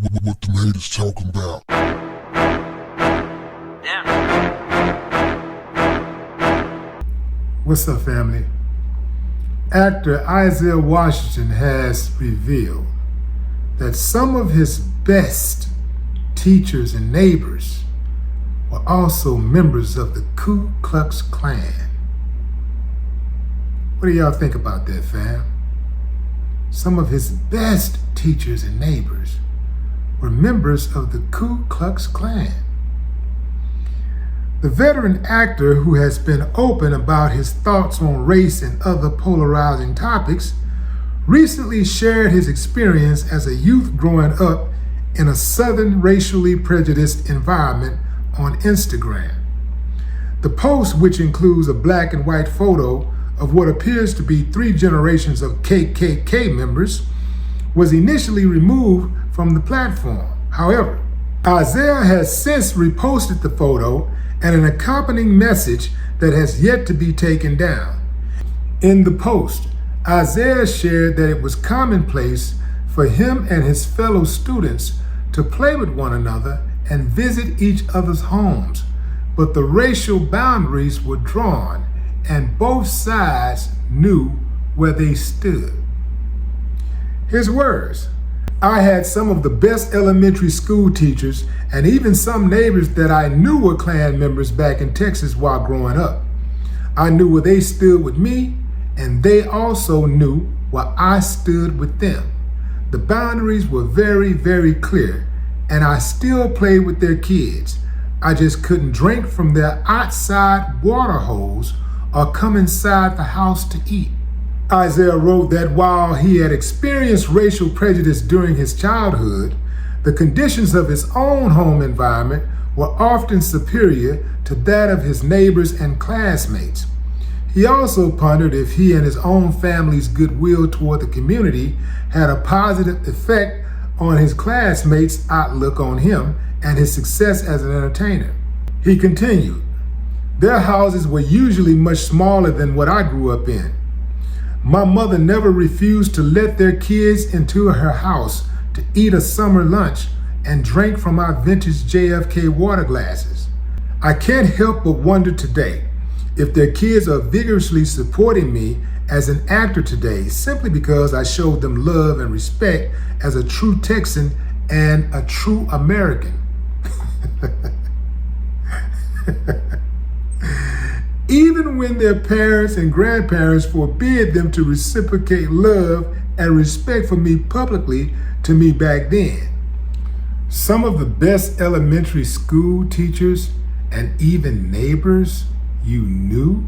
What them haters talking about? What's up, family? Actor Isaiah Washington has revealed that some of his best teachers and neighbors were also members of the Ku Klux Klan. What do y'all think about that, fam? Some of his best teachers and neighbors were members of the Ku Klux Klan. The veteran actor, who has been open about his thoughts on race and other polarizing topics, recently shared his experience as a youth growing up in a Southern racially prejudiced environment on Instagram. The post, which includes a black and white photo of what appears to be 3 generations of KKK members, was initially removed from the platform. However, Isaiah has since reposted the photo and an accompanying message that has yet to be taken down. In the post, Isaiah shared that it was commonplace for him and his fellow students to play with one another and visit each other's homes, but the racial boundaries were drawn and both sides knew where they stood. His words: "I had some of the best elementary school teachers and even some neighbors that I knew were Klan members back in Texas while growing up. I knew where they stood with me, and they also knew where I stood with them. The boundaries were very, very clear, and I still played with their kids. I just couldn't drink from their outside water hose or come inside the house to eat." Isaiah wrote that while he had experienced racial prejudice during his childhood, the conditions of his own home environment were often superior to that of his neighbors and classmates. He also pondered if he and his own family's goodwill toward the community had a positive effect on his classmates' outlook on him and his success as an entertainer. He continued, "Their houses were usually much smaller than what I grew up in. My mother never refused to let their kids into her house to eat a summer lunch and drink from our vintage JFK water glasses. I can't help but wonder today if their kids are vigorously supporting me as an actor today simply because I showed them love and respect as a true Texan and a true American." Even when their parents and grandparents forbid them to reciprocate love and respect for me publicly to me back then. Some of the best elementary school teachers and even neighbors you knew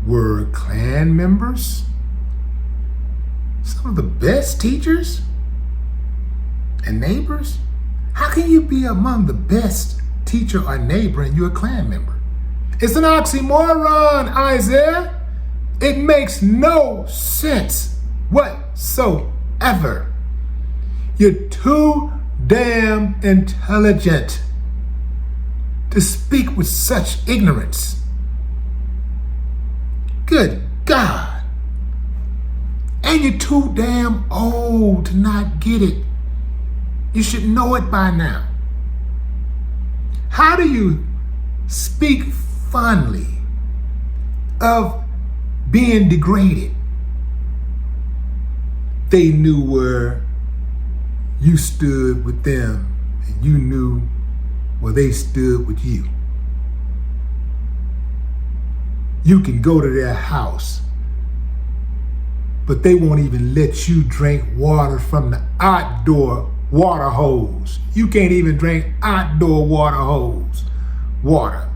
were Klan members? Some of the best teachers and neighbors? How can you be among the best teacher or neighbor and you're a Klan member? It's an oxymoron, Isaiah. It makes no sense whatsoever. You're too damn intelligent to speak with such ignorance. Good God. And you're too damn old to not get it. You should know it by now. How do you speak fondly of being degraded? They knew where you stood with them, and you knew where they stood with you. You can go to their house, but they won't even let you drink water from the outdoor water hose. You can't even drink outdoor water hose water.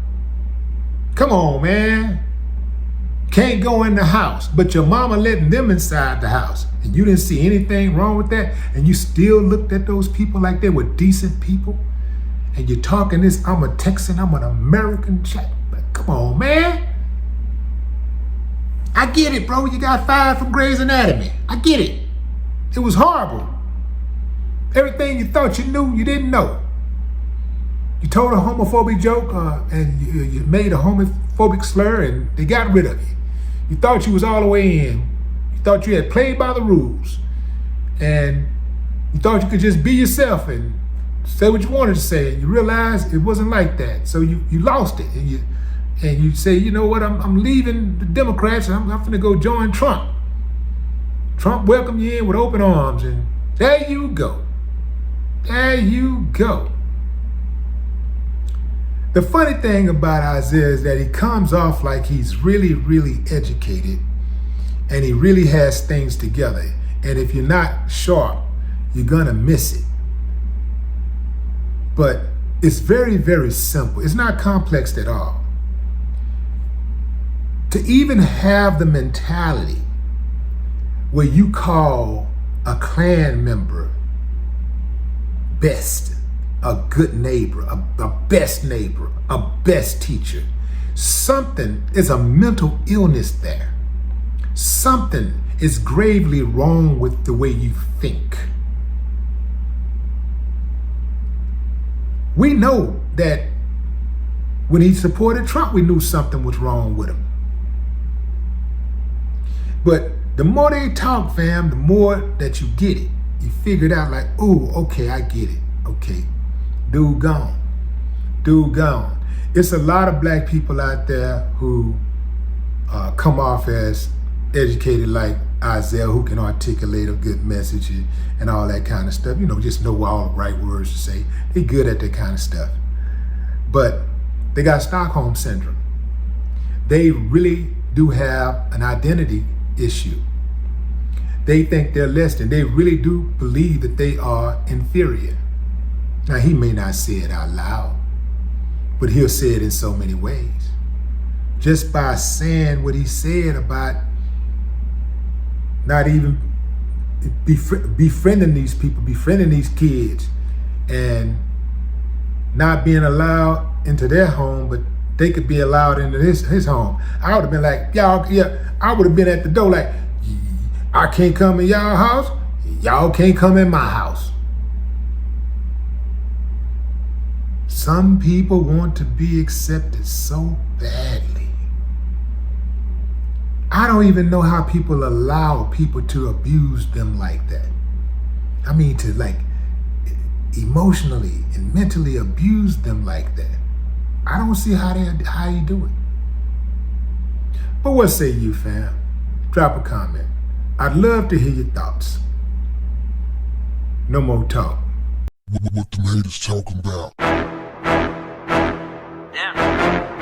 Come on, man. Can't go in the house, but your mama letting them inside the house. And you didn't see anything wrong with that. And you still looked at those people like they were decent people. And you're talking this, I'm a Texan, I'm an American chat. But come on, man. I get it, bro. You got fired from Grey's Anatomy. I get it. It was horrible. Everything you thought you knew, you didn't know. You told a homophobic joke and you made a homophobic slur and they got rid of you. You thought you was all the way in. You thought you had played by the rules. And You thought you could just be yourself and say what you wanted to say, and you realized it wasn't like that. So you lost it, and you say, you know what, I'm leaving the Democrats, and I'm going to go join Trump. Trump welcomed you in with open arms, and there you go. There you go. The funny thing about Isaiah is that he comes off like he's really, really educated, and he really has things together. And if you're not sharp, you're gonna miss it. But it's very, very simple. It's not complex at all. To even have the mentality where you call a Klan member best, a good neighbor, a best neighbor, a best teacher. Something is a mental illness there. Something is gravely wrong with the way you think. We know that when he supported Trump, we knew something was wrong with him. But the more they talk, fam, the more that you get it. You figure it out like, oh, okay, I get it. Okay. Dude gone. Dude gone. It's a lot of black people out there who come off as educated like Isaiah, who can articulate a good message and all that kind of stuff. You know, just know all the right words to say. They good at that kind of stuff. But they got Stockholm syndrome. They really do have an identity issue. They think they're less than. They really do believe that they are inferior. Now, he may not say it out loud, but he'll say it in so many ways. Just by saying what he said about not even befriending these people, befriending these kids, and not being allowed into their home, but they could be allowed into his home. I would have been like, y'all, yeah, I would have been at the door like, I can't come in y'all house, y'all can't come in my house. Some people want to be accepted so badly. I don't even know how people allow people to abuse them like that. I mean, to like emotionally and mentally abuse them like that. I don't see how you do it. But what say you, fam? Drop a comment. I'd love to hear your thoughts. No more talk. What the haters talking about? Yeah.